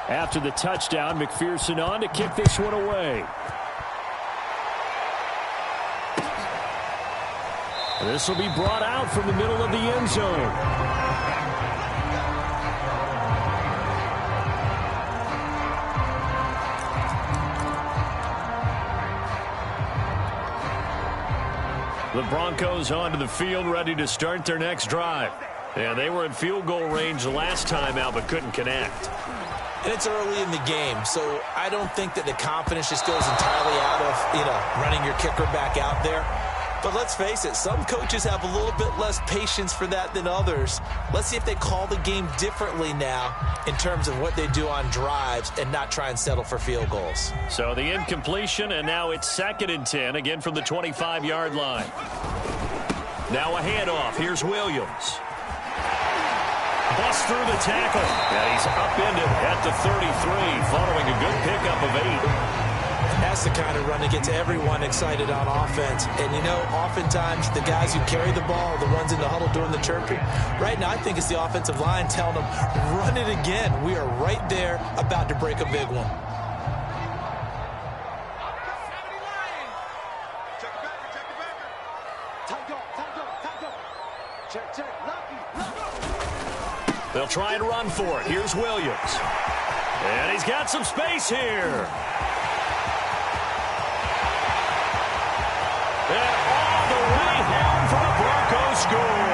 After the touchdown, McPherson on to kick this one away. This will be brought out from the middle of the end zone. The Broncos onto the field, ready to start their next drive. Yeah, they were in field goal range last time out, but couldn't connect. And it's early in the game, so I don't think that the confidence just goes entirely out of, running your kicker back out there. But let's face it, some coaches have a little bit less patience for that than others. Let's see if they call the game differently now in terms of what they do on drives and not try and settle for field goals. So the incompletion, and now it's 2nd and 10, again from the 25-yard line. Now a handoff. Here's Williams. Bust through the tackle. And he's upended at the 33, following a good pickup of 8. That's the kind of run that gets everyone excited on offense. And, oftentimes the guys who carry the ball are the ones in the huddle doing the chirping. Right now, I think it's the offensive line telling them, run it again. We are right there about to break a big one. They'll try and run for it. Here's Williams. And he's got some space here. And all the way down for the Broncos score.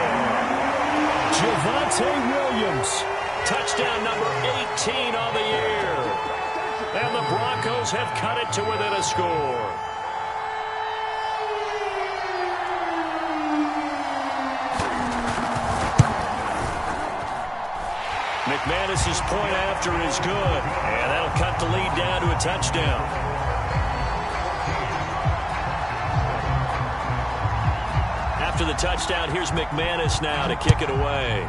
Javonte Williams. Touchdown number 18 on the year. And the Broncos have cut it to within a score. McManus's point after is good. And that'll cut the lead down to a touchdown. After the touchdown, here's McManus now to kick it away.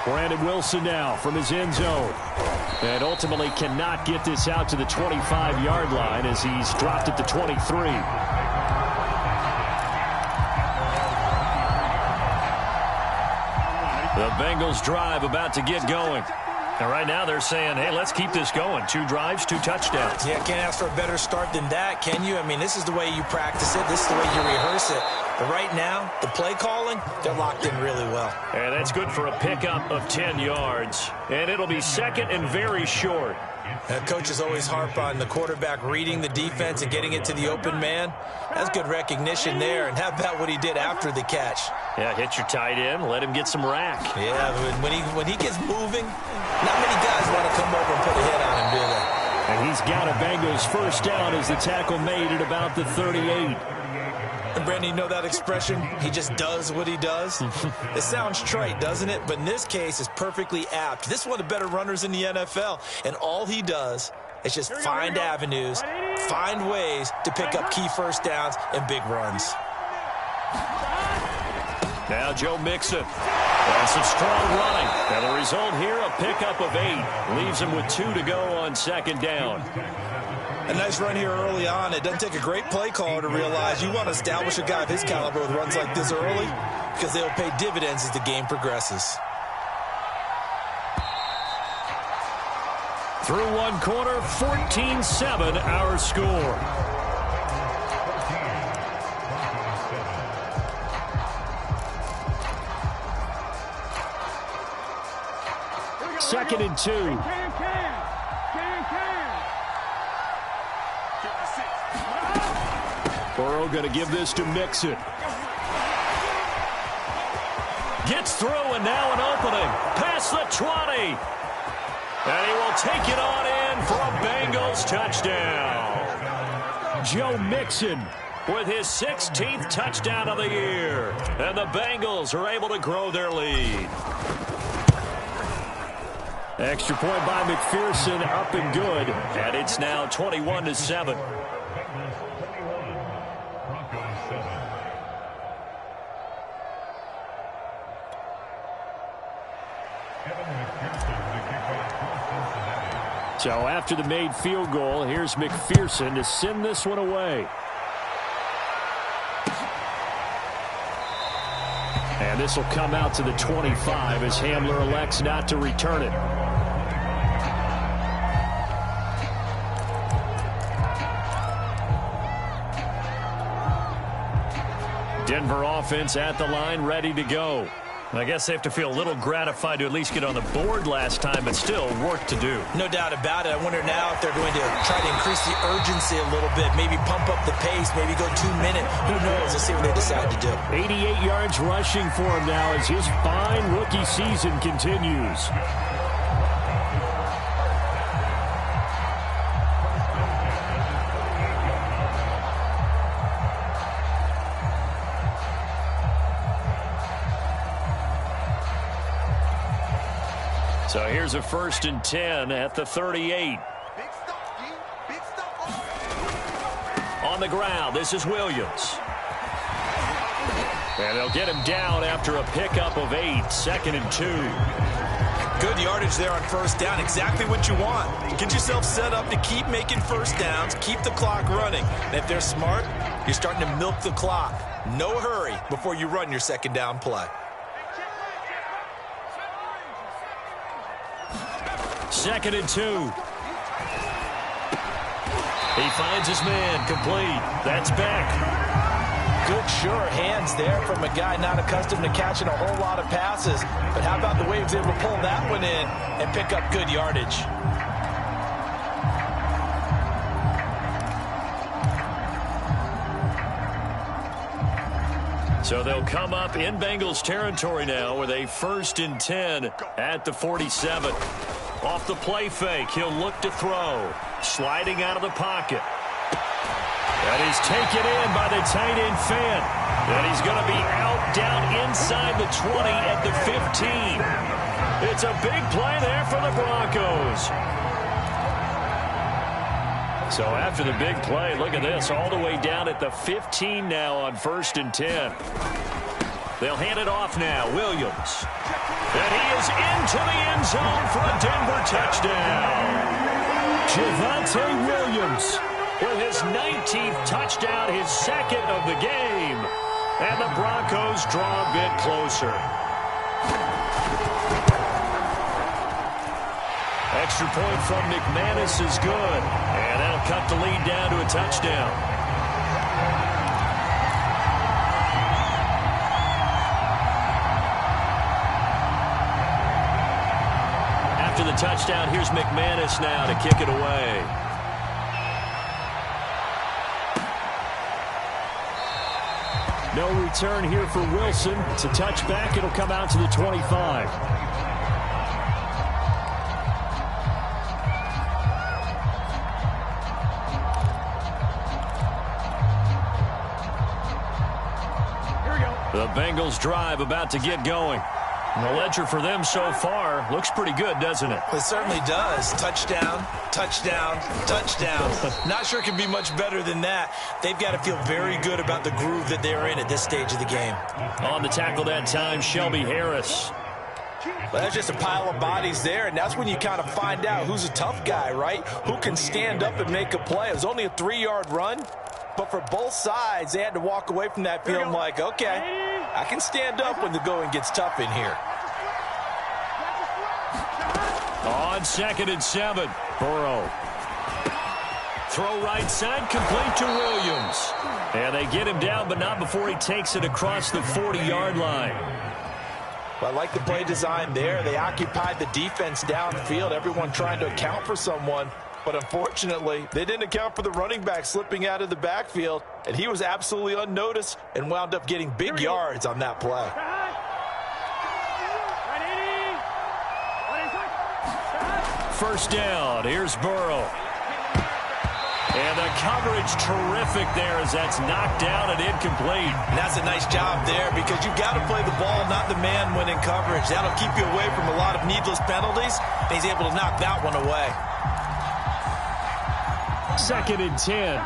Brandon Wilson now from his end zone. And ultimately cannot get this out to the 25-yard line as he's dropped at the 23. The Bengals drive about to get going. And right now they're saying, hey, let's keep this going. 2 drives, 2 touchdowns. Yeah, can't ask for a better start than that, can you? I mean, this is the way you practice it. This is the way you rehearse it. But right now, the play calling, they're locked in really well. And that's good for a pickup of 10 yards. And it'll be 2nd and very short. Coaches always harp on the quarterback reading the defense and getting it to the open man. That's good recognition there. And how about what he did after the catch? Yeah, hit your tight end, let him get some rack. Yeah, when he gets moving, not many guys want to come over and put a hit on him, do they? And he's got a Bengals first down as the tackle made at about the 38. And Brandon, you know that expression? He just does what he does. It sounds trite, doesn't it? But in this case, it's perfectly apt. This is one of the better runners in the NFL. And all he does is just find avenues, find ways to pick up key first downs and big runs. Now Joe Mixon. And some strong running. And the result here, a pickup of 8. Leaves him with 2 to go on 2nd down. A nice run here early on. It doesn't take a great play caller to realize you want to establish a guy of his caliber with runs like this early because they'll pay dividends as the game progresses. Through one quarter, 14-7 our score. Second and 2. Burrow going to give this to Mixon. Gets through, and now an opening. Past the 20. And he will take it on in for a Bengals touchdown. Joe Mixon with his 16th touchdown of the year. And the Bengals are able to grow their lead. Extra point by McPherson, up and good. And it's now 21-7. So after the made field goal, here's McPherson to send this one away. And this will come out to the 25 as Hamler elects not to return it. Denver offense at the line, ready to go. I guess they have to feel a little gratified to at least get on the board last time, but still work to do. No doubt about it. I wonder now if they're going to try to increase the urgency a little bit, maybe pump up the pace, maybe go 2 minutes. Who knows? Let's see what they decide to do. 88 yards rushing for him now as his fine rookie season continues. So here's a 1st and 10 at the 38. On the ground, this is Williams. And they'll get him down after a pickup of 8, 2nd and 2. Good yardage there on 1st down, exactly what you want. Get yourself set up to keep making 1st downs, keep the clock running. And if they're smart, you're starting to milk the clock. No hurry before you run your 2nd down play. 2nd and 2. He finds his man, complete. That's back. Good, sure hands there from a guy not accustomed to catching a whole lot of passes. But how about the way he was able to pull that one in and pick up good yardage? So they'll come up in Bengals territory now with a 1st and 10 at the 47. Off the play fake, he'll look to throw. Sliding out of the pocket. That is taken in by the tight end fan. And he's going to be out down inside the 20 at the 15. It's a big play there for the Broncos. So after the big play, look at this, all the way down at the 15 now on 1st and 10. They'll hand it off now, Williams. And he is into the end zone for a Denver touchdown. Javonte Williams with his 19th touchdown, his 2nd of the game. And the Broncos draw a bit closer. Extra point from McManus is good. And that'll cut the lead down to a touchdown. After the touchdown, here's McManus now to kick it away. No return here for Wilson. It's a touchback. It'll come out to the 25. The Bengals drive about to get going. And the ledger for them so far looks pretty good, doesn't it? It certainly does. Touchdown, touchdown, touchdown. Not sure it can be much better than that. They've got to feel very good about the groove that they're in at this stage of the game. On the tackle that time, Shelby Harris. Well, that's just a pile of bodies there, and that's when you kind of find out who's a tough guy, right? Who can stand up and make a play. It was only a 3-yard run, but for both sides, they had to walk away from that feeling like, okay, I can stand up when the going gets tough in here. On 2nd and 7, Burrow. Throw right side, complete to Williams. And they get him down, but not before he takes it across the 40-yard line. Well, I like the play design there. They occupied the defense downfield, everyone trying to account for someone. But unfortunately, they didn't account for the running back slipping out of the backfield, and he was absolutely unnoticed and wound up getting big yards on that play. First down, here's Burrow. And the coverage terrific there as that's knocked down and incomplete. And that's a nice job there because you've got to play the ball, not the man when in coverage. That'll keep you away from a lot of needless penalties. And he's able to knock that one away. 2nd and 10.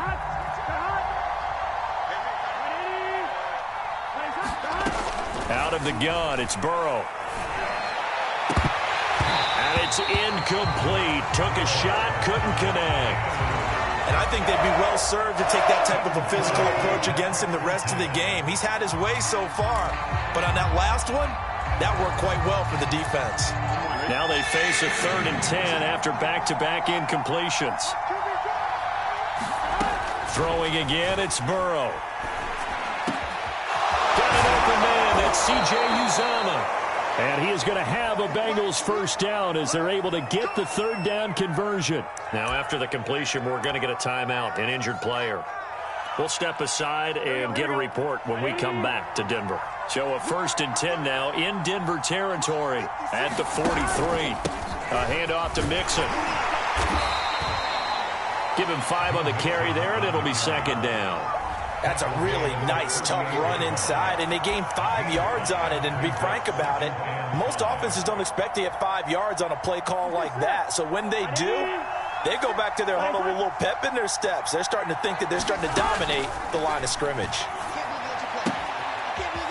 Out of the gun, it's Burrow. And it's incomplete. Took a shot, couldn't connect. And I think they'd be well served to take that type of a physical approach against him the rest of the game. He's had his way so far, but on that last one, that worked quite well for the defense. Now they face a 3rd and 10 after back-to-back incompletions. Throwing again, it's Burrow. Got an open man, that's C.J. Uzomah. And he is going to have a Bengals first down as they're able to get the 3rd down conversion. Now after the completion, we're going to get a timeout, an injured player. We'll step aside and get a report when we come back to Denver. So a 1st and 10 now in Denver territory at the 43. A handoff to Mixon. Give him 5 on the carry there, and it'll be 2nd down. That's a really nice, tough run inside, and they gained 5 yards on it. And to be frank about it, most offenses don't expect to get 5 yards on a play call like that. So when they do, they go back to their huddle with a little pep in their steps. They're starting to think that they're starting to dominate the line of scrimmage.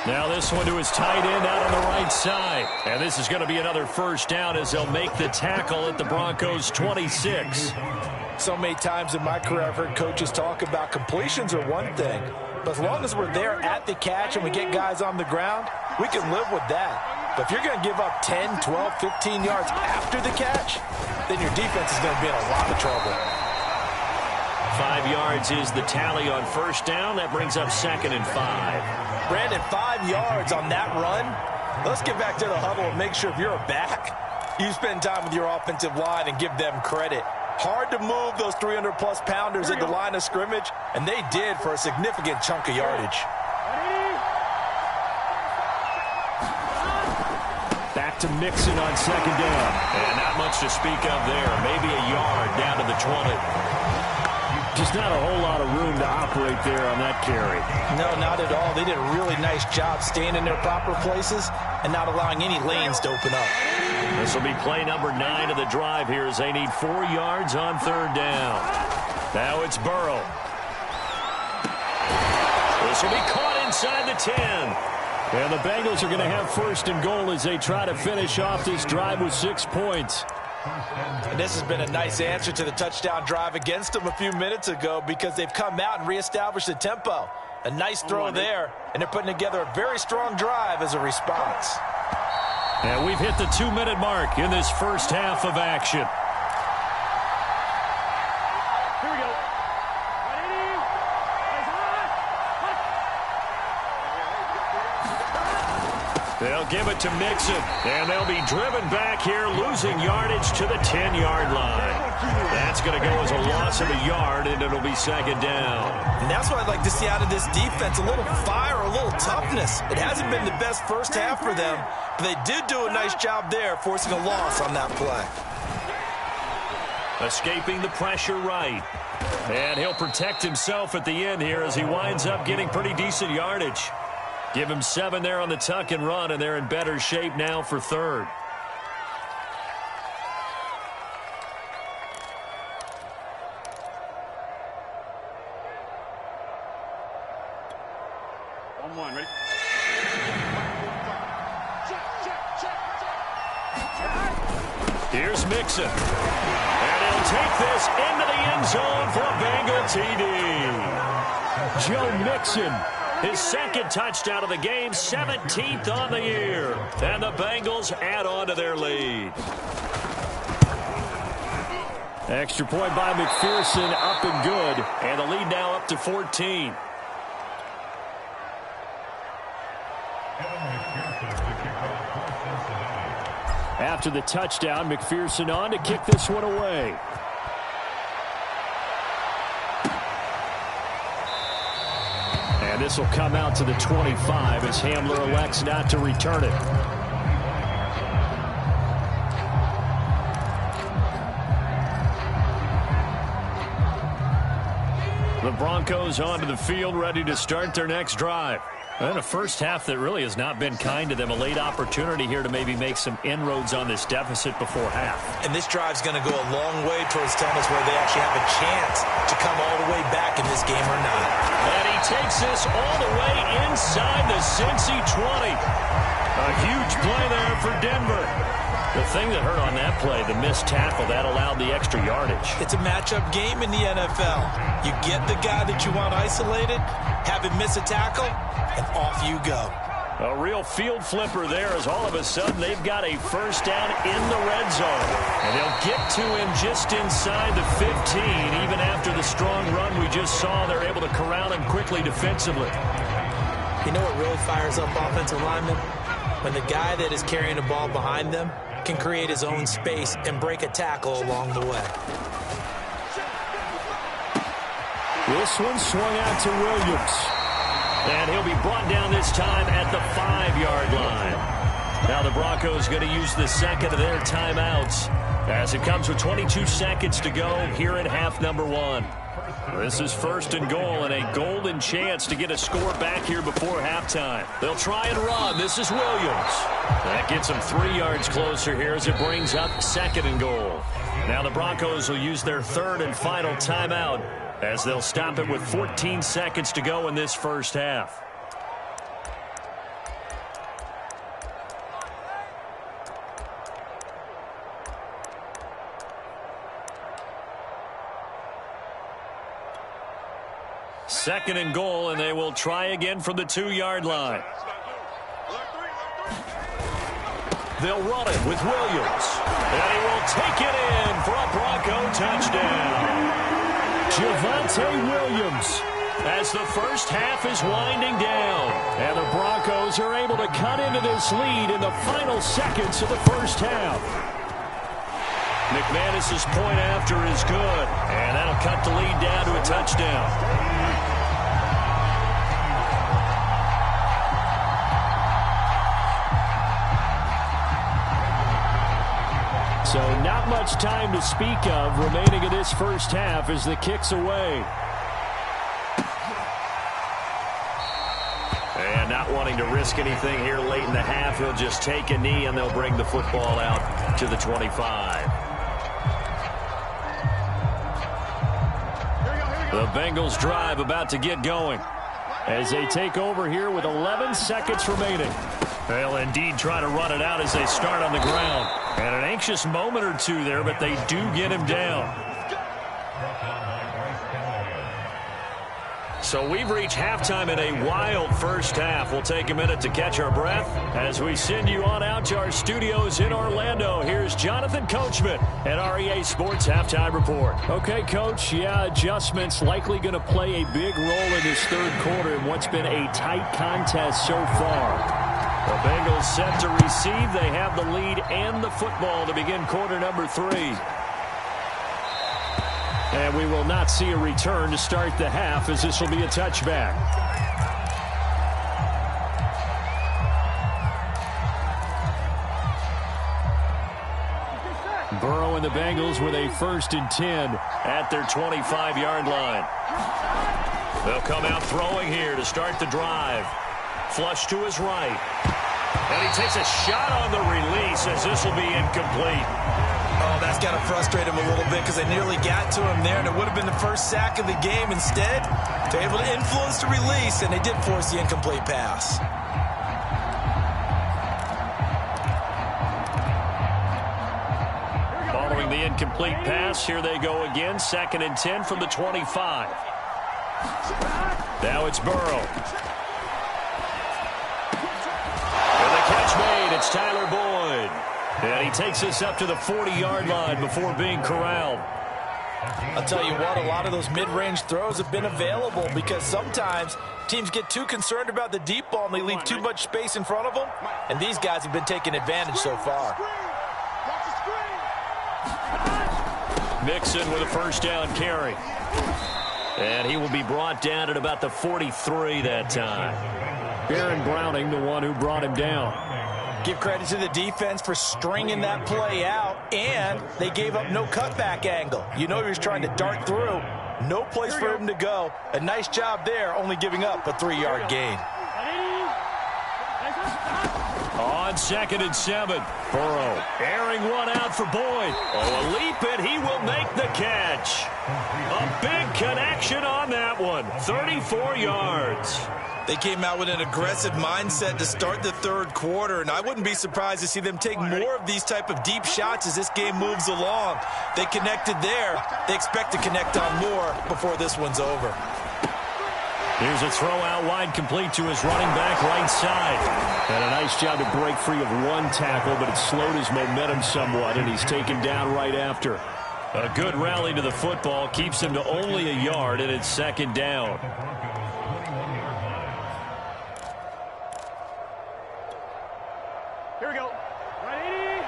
Now this one to his tight end out on the right side. And this is going to be another first down as they'll make the tackle at the Broncos' 26. So many times in my career I've heard coaches talk about completions are one thing, but as long as we're there at the catch and we get guys on the ground, we can live with that. But if you're going to give up 10, 12, 15 yards after the catch, then your defense is going to be in a lot of trouble. 5 yards is the tally on first down. That brings up 2nd and 5. Brandon, 5 yards on that run. Let's get back to the huddle and make sure if you're a back, you spend time with your offensive line and give them credit. Hard to move those 300-plus pounders at the line of scrimmage, and they did for a significant chunk of yardage. Back to Mixon on 2nd down. And not much to speak of there. Maybe a yard down to the 20. Just not a whole lot of room to operate there on that carry. No, not at all. They did a really nice job staying in their proper places and not allowing any lanes to open up. This will be play number 9 of the drive here as they need 4 yards on 3rd down. Now it's Burrow. This will be caught inside the 10. And the Bengals are going to have 1st and goal as they try to finish off this drive with 6 points. And this has been a nice answer to the touchdown drive against them a few minutes ago because they've come out and reestablished the tempo. A nice throw there, and they're putting together a very strong drive as a response. And we've hit the 2-minute mark in this first half of action. Here we go. They'll give it to Mixon, and they'll be driven back here, losing yardage to the 10-yard line. That's going to go as a loss of a yard, and it'll be 2nd down. And that's what I'd like to see out of this defense, a little fire, a little toughness. It hasn't been the best first half for them, but they did do a nice job there, forcing a loss on that play. Escaping the pressure right. And he'll protect himself at the end here as he winds up getting pretty decent yardage. Give him 7 there on the tuck and run, and they're in better shape now for 3rd. On 1, ready? Here's Mixon. And he'll take this into the end zone for a Bengal TD. Joe Mixon. His 2nd touchdown of the game, 17th on the year. And the Bengals add on to their lead. Extra point by McPherson, up and good. And the lead now up to 14. After the touchdown, McPherson on to kick this one away. And this will come out to the 25 as Hamler elects not to return it. The Broncos onto the field, ready to start their next drive. And a first half that really has not been kind to them. A late opportunity here to maybe make some inroads on this deficit before half. And this drive's going to go a long way towards telling us whether they actually have a chance to come all the way back in this game or not. And he takes this all the way inside the Cincy 20. A huge play there for Denver. The thing that hurt on that play, the missed tackle, that allowed the extra yardage. It's a matchup game in the NFL. You get the guy that you want isolated, have him miss a tackle, and off you go. A real field flipper there as all of a sudden they've got a first down in the red zone. And they'll get to him just inside the 15. Even after the strong run we just saw, they're able to corral him quickly defensively. You know what really fires up offensive linemen? When the guy that is carrying the ball behind them can create his own space and break a tackle along the way. This one swung out to Williams. And he'll be brought down this time at the 5-yard line. Now the Broncos going to use the second of their timeouts as it comes with 22 seconds to go here in half number 1. This is first and goal and a golden chance to get a score back here before halftime. They'll try and run. This is Williams. That gets them 3 yards closer here as it brings up second and goal. Now the Broncos will use their third and final timeout as they'll stop it with 14 seconds to go in this first half. Second and goal, and they will try again from the 2-yard line. They'll run it with Williams. And he will take it in for a Bronco touchdown. Javonte Williams as the first half is winding down. And the Broncos are able to cut into this lead in the final seconds of the first half. McManus's point after is good. And that'll cut the lead down to a touchdown. So not much time to speak of remaining in this first half as the kick's away. And not wanting to risk anything here late in the half, he'll just take a knee and they'll bring the football out to the 25. The Bengals drive about to get going as they take over here with 11 seconds remaining. They'll indeed try to run it out as they start on the ground. And an anxious moment or two there, but they do get him down. So we've reached halftime in a wild first half. We'll take a minute to catch our breath as we send you on out to our studios in Orlando. Here's Jonathan Coachman at REA Sports Halftime Report. Okay, Coach, adjustments likely going to play a big role in this third quarter in what's been a tight contest so far. The Bengals set to receive. They have the lead and the football to begin quarter number 3. And we will not see a return to start the half as this will be a touchback. Burrow and the Bengals with a 1st and 10 at their 25-yard line. They'll come out throwing here to start the drive. Flush to his right. And he takes a shot on the release as this will be incomplete. Oh, that's got to frustrate him a little bit because they nearly got to him there, and it would have been the first sack of the game. Instead, they're able to influence the release, and they did force the incomplete pass. Following the incomplete pass, here they go again. 2nd and 10 from the 25. Now it's Burrow. And the catch made. It's Tyler Boyd. And he takes us up to the 40-yard line before being corralled. I'll tell you what, a lot of those mid-range throws have been available because sometimes teams get too concerned about the deep ball and they leave too much space in front of them. And these guys have been taking advantage so far. Mixon with a first down carry. And he will be brought down at about the 43 that time. Baron Browning, the one who brought him down. Give credit to the defense for stringing that play out, and they gave up no cutback angle. You know he was trying to dart through. No place for him to go. A nice job there, only giving up a 3-yard gain. On 2nd and 7. Burrow airing one out for Boyd. Oh, a leap, and he will make the catch. A big connection on that one. 34 yards. They came out with an aggressive mindset to start the third quarter, and I wouldn't be surprised to see them take more of these type of deep shots as this game moves along. They connected there. They expect to connect on more before this one's over. Here's a throw out wide, complete to his running back right side. And a nice job to break free of one tackle, but it slowed his momentum somewhat, and he's taken down right after. A good rally to the football keeps him to only a yard, and it's 2nd down. Here we go. Right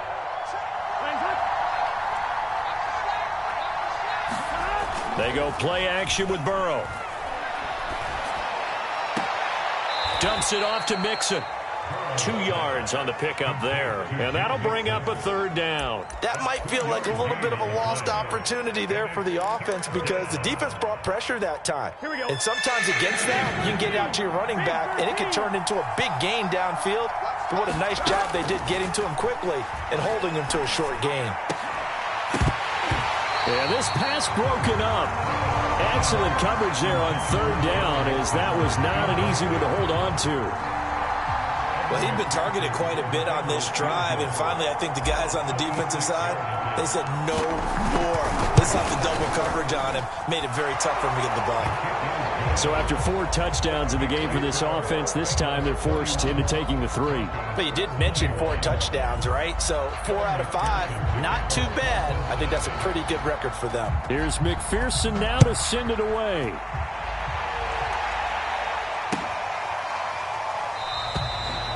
80. They go play action with Burrow. Dumps it off to Mixon. 2 yards on the pickup there. And that'll bring up a 3rd down. That might feel like a little bit of a lost opportunity there for the offense because the defense brought pressure that time. Here we go. And sometimes against that, you can get out to your running back, and it can turn into a big gain downfield. But what a nice job they did getting to him quickly and holding him to a short gain. And this pass broken up. Excellent coverage there on 3rd down, as that was not an easy one to hold on to. Well, he'd been targeted quite a bit on this drive, and finally I think the guys on the defensive side, they said no more. This left the double coverage on him, made it very tough for him to get the ball. So after 4 touchdowns in the game for this offense, this time they're forced into taking the 3. But you did mention 4 touchdowns, right? So 4 out of 5, not too bad. I think that's a pretty good record for them. Here's McPherson now to send it away.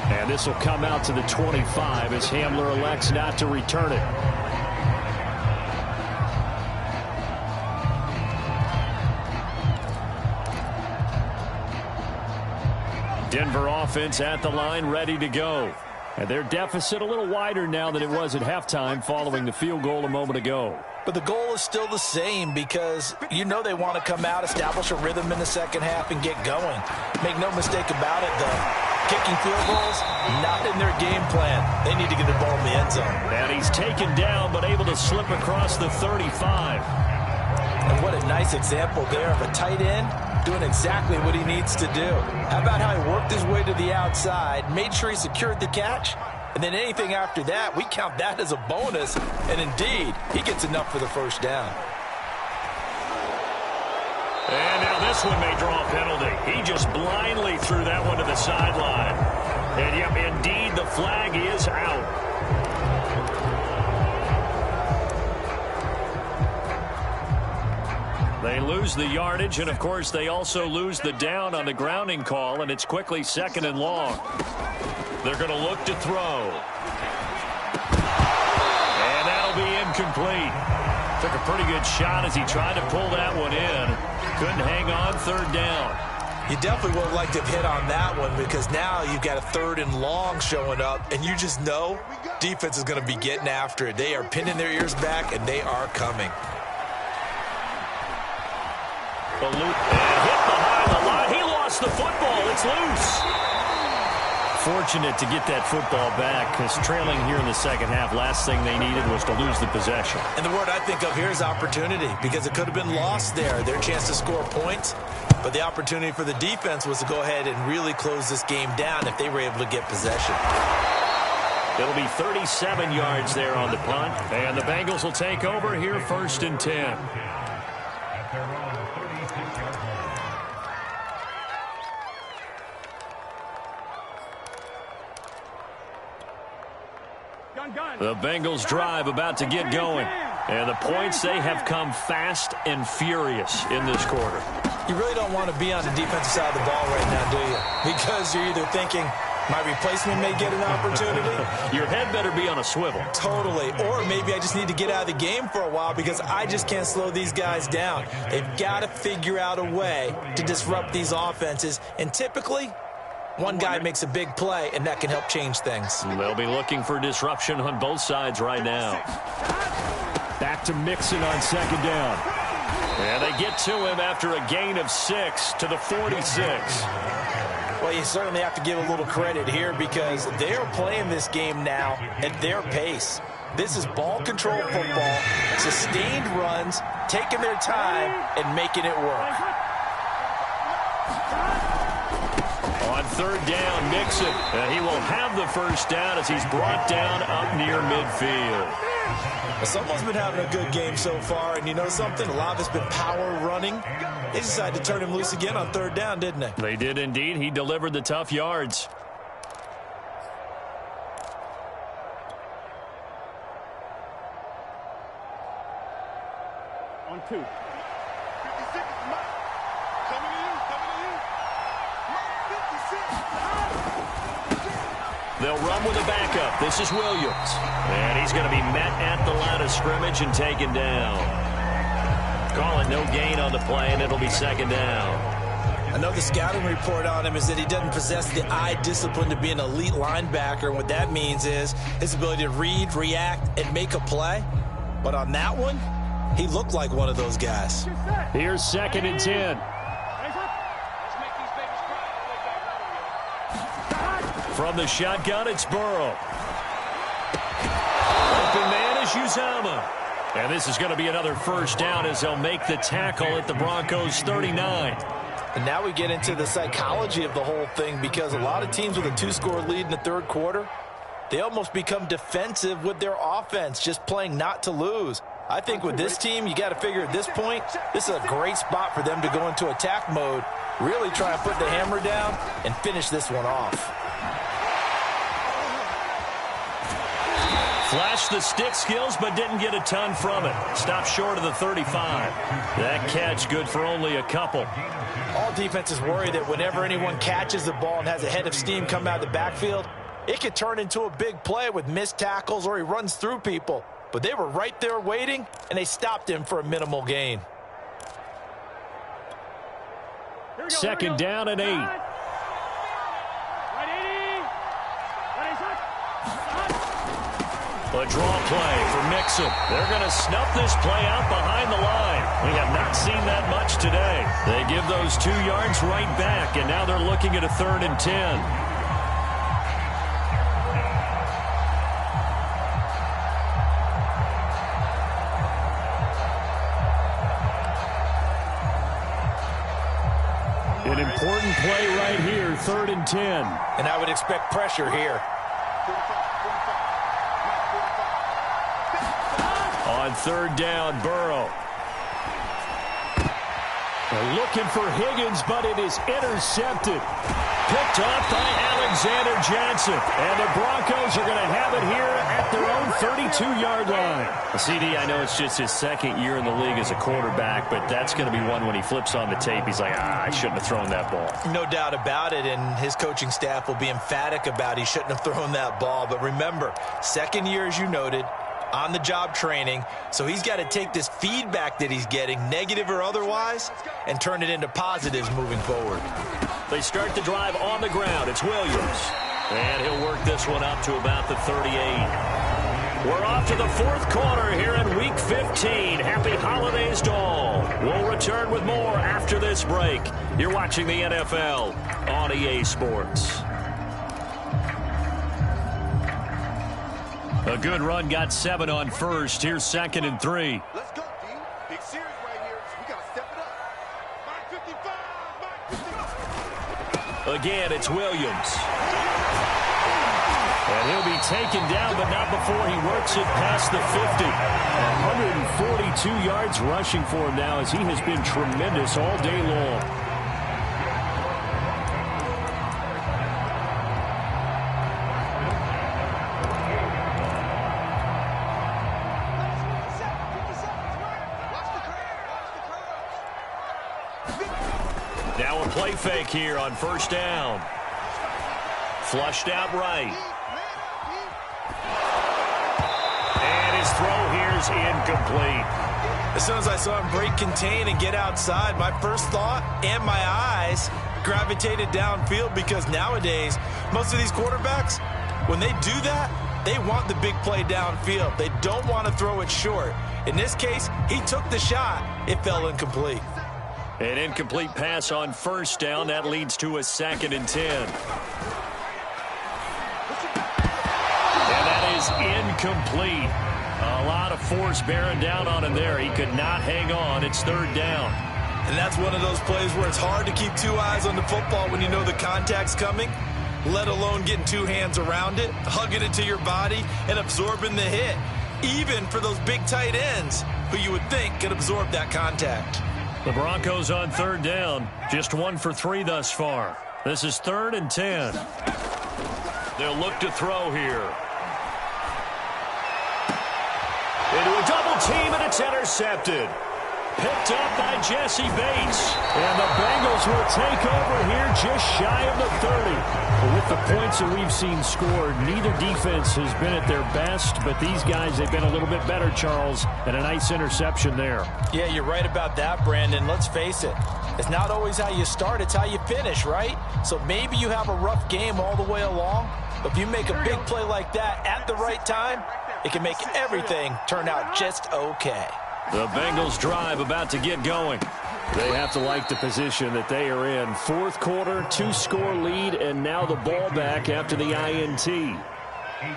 And this will come out to the 25 as Hamler elects not to return it. Denver offense at the line, ready to go. And their deficit a little wider now than it was at halftime following the field goal a moment ago. But the goal is still the same because you know they want to come out, establish a rhythm in the second half, and get going. Make no mistake about it, though. Kicking field goals, not in their game plan. They need to get the ball in the end zone. And he's taken down, but able to slip across the 35. And what a nice example there of a tight end doing exactly what he needs to do. How about how he worked his way to the outside, made sure he secured the catch, and then anything after that, we count that as a bonus. And indeed, he gets enough for the 1st down. And now this one may draw a penalty. He just blindly threw that one to the sideline. And yep, indeed, the flag is out. They lose the yardage, and of course they also lose the down on the grounding call, and it's quickly 2nd and long. They're going to look to throw. And that'll be incomplete. Took a pretty good shot as he tried to pull that one in. Couldn't hang on 3rd down. You definitely would have liked to have hit on that one because now you've got a 3rd and long showing up, and you just know defense is going to be getting after it. They are pinning their ears back, and they are coming. And hit behind the line. He lost the football. It's loose. Fortunate to get that football back because trailing here in the second half, last thing they needed was to lose the possession. And the word I think of here is opportunity because it could have been lost there, their chance to score points. But the opportunity for the defense was to go ahead and really close this game down if they were able to get possession. It'll be 37 yards there on the punt. And the Bengals will take over here 1st and 10. The Bengals drive about to get going. And the points, they have come fast and furious in this quarter. You really don't want to be on the defensive side of the ball right now, do you? Because you're either thinking, my replacement may get an opportunity. Your head better be on a swivel. Totally. Or maybe I just need to get out of the game for a while because I just can't slow these guys down. They've got to figure out a way to disrupt these offenses. And typically, one guy makes a big play, and that can help change things. They'll be looking for disruption on both sides right now. Back to Mixon on 2nd down. And they get to him after a gain of 6 to the 46. Well, you certainly have to give a little credit here because they're playing this game now at their pace. This is ball control football, sustained runs, taking their time, and making it work. On third down, Mixon. And he will have the first down as he's brought down up near midfield. Someone's been having a good game so far, and you know something? A lot of it's been power running. They decided to turn him loose again on third down, didn't they? They did indeed. He delivered the tough yards. On 2. 56, Mike. Coming to you, Mike 56. They'll run with a backup. This is Williams. And he's going to be met at the line of scrimmage and taken down. Call it no gain on the play, and it'll be second down. I know the scouting report on him is that he doesn't possess the eye discipline to be an elite linebacker. And what that means is his ability to read, react, and make a play. But on that one, he looked like one of those guys. Here's second and 10. From the shotgun, it's Burrow. Open man is Uzomah. And this is going to be another first down as they'll make the tackle at the Broncos' 39. And now we get into the psychology of the whole thing because a lot of teams with a 2-score lead in the third quarter, they almost become defensive with their offense, just playing not to lose. I think with this team, you got to figure at this point, this is a great spot for them to go into attack mode, really try and put the hammer down and finish this one off. Flashed the stick skills, but didn't get a ton from it. Stopped short of the 35. That catch good for only a couple. All defenses worry that whenever anyone catches the ball and has a head of steam come out of the backfield, it could turn into a big play with missed tackles or he runs through people. But they were right there waiting, and they stopped him for a minimal gain. Second down and 8. A draw play for Mixon. They're going to snuff this play out behind the line. We have not seen that much today. They give those 2 yards right back, and now they're looking at a 3rd and 10. An important play right here, 3rd and 10. And I would expect pressure here. On third down, Burrow. They're looking for Higgins, but it is intercepted. Picked off by Alexander Johnson. And the Broncos are going to have it here at their own 32-yard line. CD, I know it's just his second year in the league as a quarterback, but that's going to be one when he flips on the tape. He's like, I shouldn't have thrown that ball. No doubt about it, and his coaching staff will be emphatic about he shouldn't have thrown that ball. But remember, second year, as you noted, on-the-job training, so he's got to take this feedback that he's getting, negative or otherwise, and turn it into positives moving forward. They start the drive on the ground. It's Williams. And he'll work this one up to about the 38. We're off to the 4th quarter here in Week 15. Happy holidays to all. We'll return with more after this break. You're watching the NFL on EA Sports. A good run, got 7 on first. Here's 2nd and 3. Let's go, D. Big series right here. We got to step it up. Mike 55, Mike 55. Again, it's Williams. And he'll be taken down, but not before he works it past the 50. 142 yards rushing for him now as he has been tremendous all day long. Now a play fake here on first down. Flushed out right. And his throw here is incomplete. As soon as I saw him break contain and get outside, my first thought and my eyes gravitated downfield because nowadays, most of these quarterbacks, when they do that, they want the big play downfield. They don't want to throw it short. In this case, he took the shot. It fell incomplete. An incomplete pass on first down. That leads to a 2nd and 10. And that is incomplete. A lot of force bearing down on him there. He could not hang on. It's 3rd down. And that's one of those plays where it's hard to keep 2 eyes on the football when you know the contact's coming, let alone getting 2 hands around it, hugging it to your body, and absorbing the hit, even for those big tight ends who you would think could absorb that contact. The Broncos on 3rd down, just 1 for 3 thus far. This is 3rd and 10. They'll look to throw here. Into a double team, and it's intercepted. Picked up by Jesse Bates. And the Bengals will take over here just shy of the 30. Well, with the points that we've seen scored, neither defense has been at their best, but these guys, they've been a little bit better, Charles, and a nice interception there. Yeah, you're right about that, Brandon. Let's face it. It's not always how you start, it's how you finish, right? So maybe you have a rough game all the way along, but if you make a big play like that at the right time, it can make everything turn out just okay. The Bengals drive about to get going. They have to like the position that they are in. 4th quarter, 2-score lead, and now the ball back after the INT.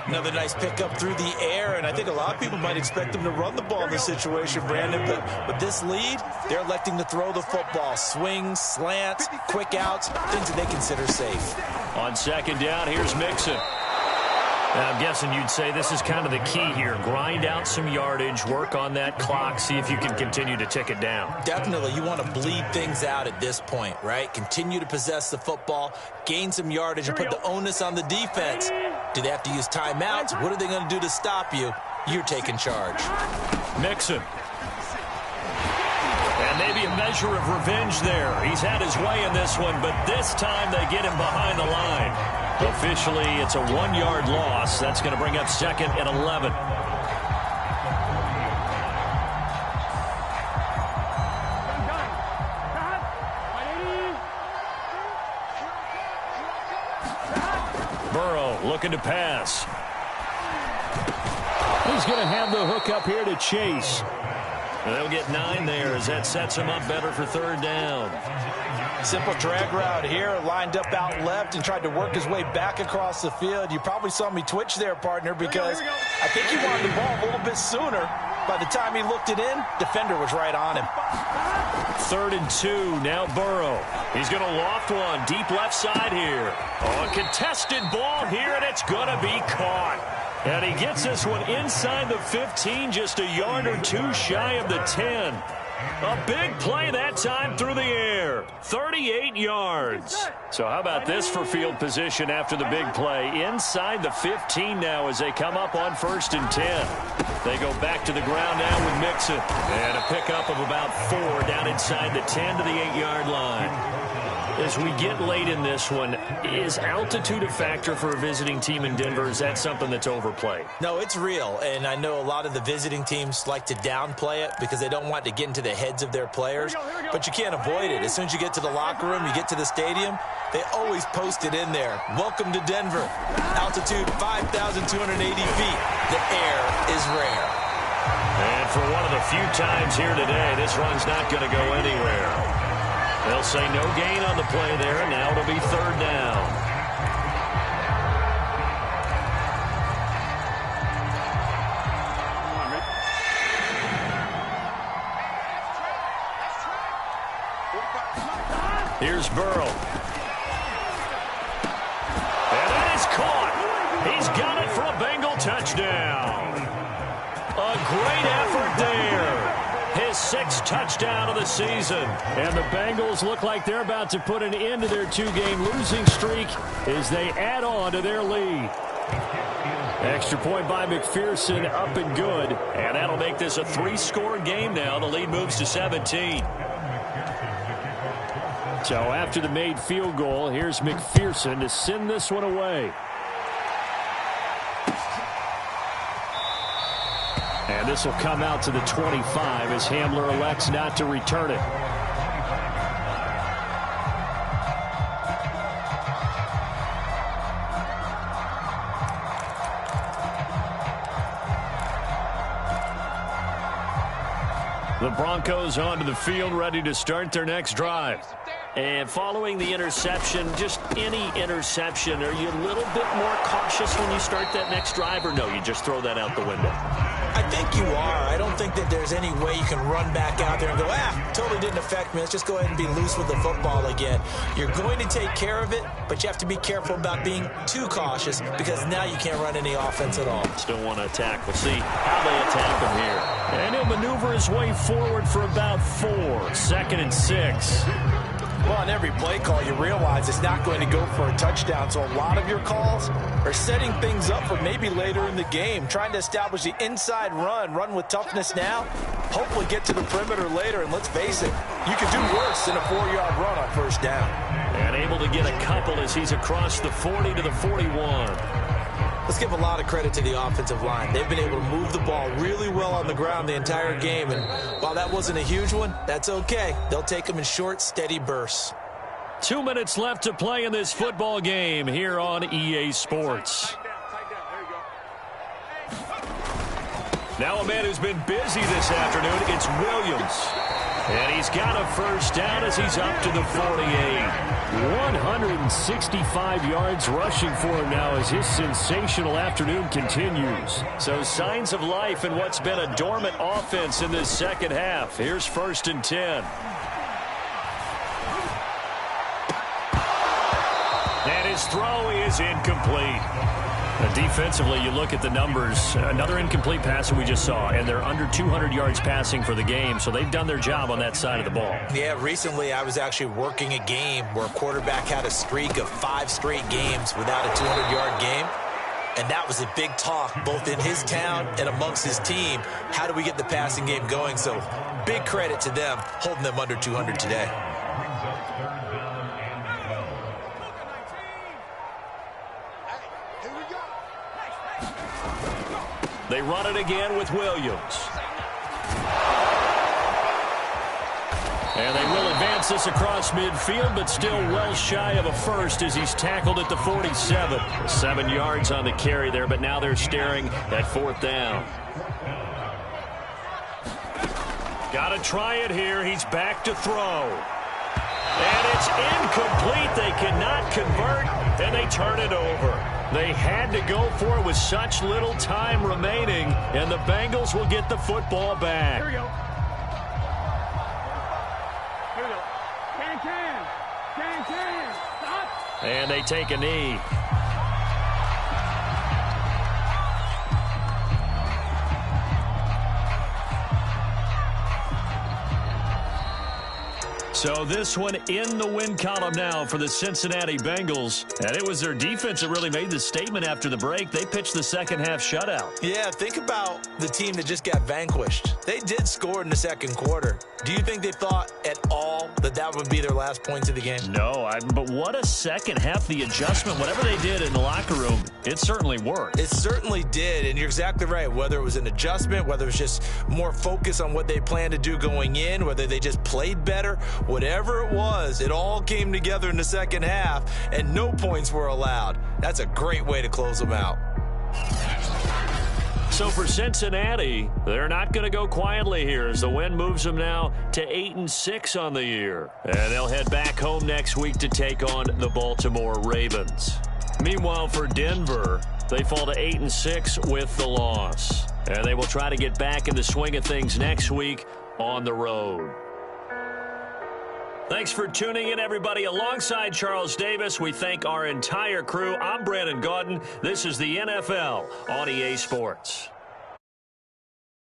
Another nice pickup through the air, and I think a lot of people might expect them to run the ball in this situation, Brandon, but with this lead, they're electing to throw the football. Swings, slants, quick outs, things that they consider safe. On 2nd down, here's Mixon. I'm guessing you'd say this is kind of the key here. Grind out some yardage, work on that clock, see if you can continue to tick it down. Definitely. You want to bleed things out at this point, right? Continue to possess the football, gain some yardage, and put the onus on the defense. Do they have to use timeouts? What are they going to do to stop you? You're taking charge. Mixon. And maybe a measure of revenge there. He's had his way in this one, but this time they get him behind the line. Officially, it's a 1-yard loss. That's going to bring up 2nd and 11. Burrow looking to pass. He's going to have the hook up here to Chase. They'll get 9 there as that sets him up better for 3rd down. Simple drag route here, lined up out left and tried to work his way back across the field. You probably saw me twitch there, partner, because I think he wanted the ball a little bit sooner. By the time he looked it in, defender was right on him. 3rd and 2, now Burrow. He's going to loft one, deep left side here. Oh, a contested ball here, and it's going to be caught. And he gets this one inside the 15, just a yard or 2 shy of the 10. A big play that time through the air. 38 yards. So how about this for field position after the big play? Inside the 15 now as they come up on 1st and 10. They go back to the ground now with Mixon. And a pickup of about 4 down inside the 10 to the 8-yard line. As we get late in this one, is altitude a factor for a visiting team in Denver? Is that something that's overplayed? No, it's real, and I know a lot of the visiting teams like to downplay it because they don't want to get into the heads of their players, but you can't avoid it. As soon as you get to the locker room, you get to the stadium, they always post it in there. Welcome to Denver. Altitude 5,280 feet. The air is rare. And for one of the few times here today, this run's not going to go anywhere. They'll say no gain on the play there, and now it'll be 3rd down. Here's Burrow. And that is caught. He's got it for a Bengal touchdown. A great effort there. His 6th touchdown of the season. And the Bengals look like they're about to put an end to their 2-game losing streak as they add on to their lead. Extra point by McPherson, up and good. And that'll make this a 3-score game now. The lead moves to 17. So after the made field goal, here's McPherson to send this one away. And this will come out to the 25 as Hamler elects not to return it. The Broncos onto the field, ready to start their next drive. And following the interception, just any interception, are you a little bit more cautious when you start that next drive, or no, you just throw that out the window? I think you are. I don't think that there's any way you can run back out there and go, totally didn't affect me. Let's just go ahead and be loose with the football again. You're going to take care of it, but you have to be careful about being too cautious because now you can't run any offense at all. Still want to attack. We'll see how they attack him here. And he'll maneuver his way forward for about 4. 2nd and 6. Well, on every play call, you realize it's not going to go for a touchdown, so a lot of your calls are setting things up for maybe later in the game, trying to establish the inside run with toughness now, hopefully get to the perimeter later, and let's face it, you could do worse than a 4-yard run on first down. And able to get a couple as he's across the 40 to the 41. Let's give a lot of credit to the offensive line. They've been able to move the ball really well on the ground the entire game. And while that wasn't a huge one, that's okay. They'll take them in short, steady bursts. 2 minutes left to play in this football game here on EA Sports. Now a man who's been busy this afternoon, it's Williams. And he's got a first down as he's up to the 48. 165 yards rushing for him now as his sensational afternoon continues. So signs of life in what's been a dormant offense in this second half. Here's 1st and 10. And his throw is incomplete. Defensively, you look at the numbers. Another incomplete pass that we just saw, and they're under 200 yards passing for the game, so they've done their job on that side of the ball. Yeah, recently I was actually working a game where a quarterback had a streak of 5 straight games without a 200-yard game, and that was a big talk both in his town and amongst his team. How do we get the passing game going? So big credit to them holding them under 200 today. They run it again with Williams. And they will advance this across midfield, but still well shy of a first as he's tackled at the 47. 7 yards on the carry there, but now they're staring at 4th down. Got to try it here. He's back to throw. And it's incomplete. They cannot convert, and they turn it over. They had to go for it with such little time remaining, and the Bengals will get the football back. Here we go. Here we go. Can. Stop. And they take a knee. So this one in the win column now for the Cincinnati Bengals. And it was their defense that really made the statement after the break. They pitched the second half shutout. Yeah, think about the team that just got vanquished. They did score in the second quarter. Do you think they thought at all that that would be their last points of the game? No, but what a second half. The adjustment, whatever they did in the locker room, it certainly worked. It certainly did, and you're exactly right. Whether it was an adjustment, whether it was just more focus on what they planned to do going in, whether they just played better, whatever it was, it all came together in the second half, and no points were allowed. That's a great way to close them out. So for Cincinnati, they're not going to go quietly here as the win moves them now to 8-6 on the year. And they'll head back home next week to take on the Baltimore Ravens. Meanwhile, for Denver, they fall to 8-6 with the loss. And they will try to get back in the swing of things next week on the road. Thanks for tuning in, everybody. Alongside Charles Davis, we thank our entire crew. I'm Brandon Gaudin. This is the NFL on EA Sports.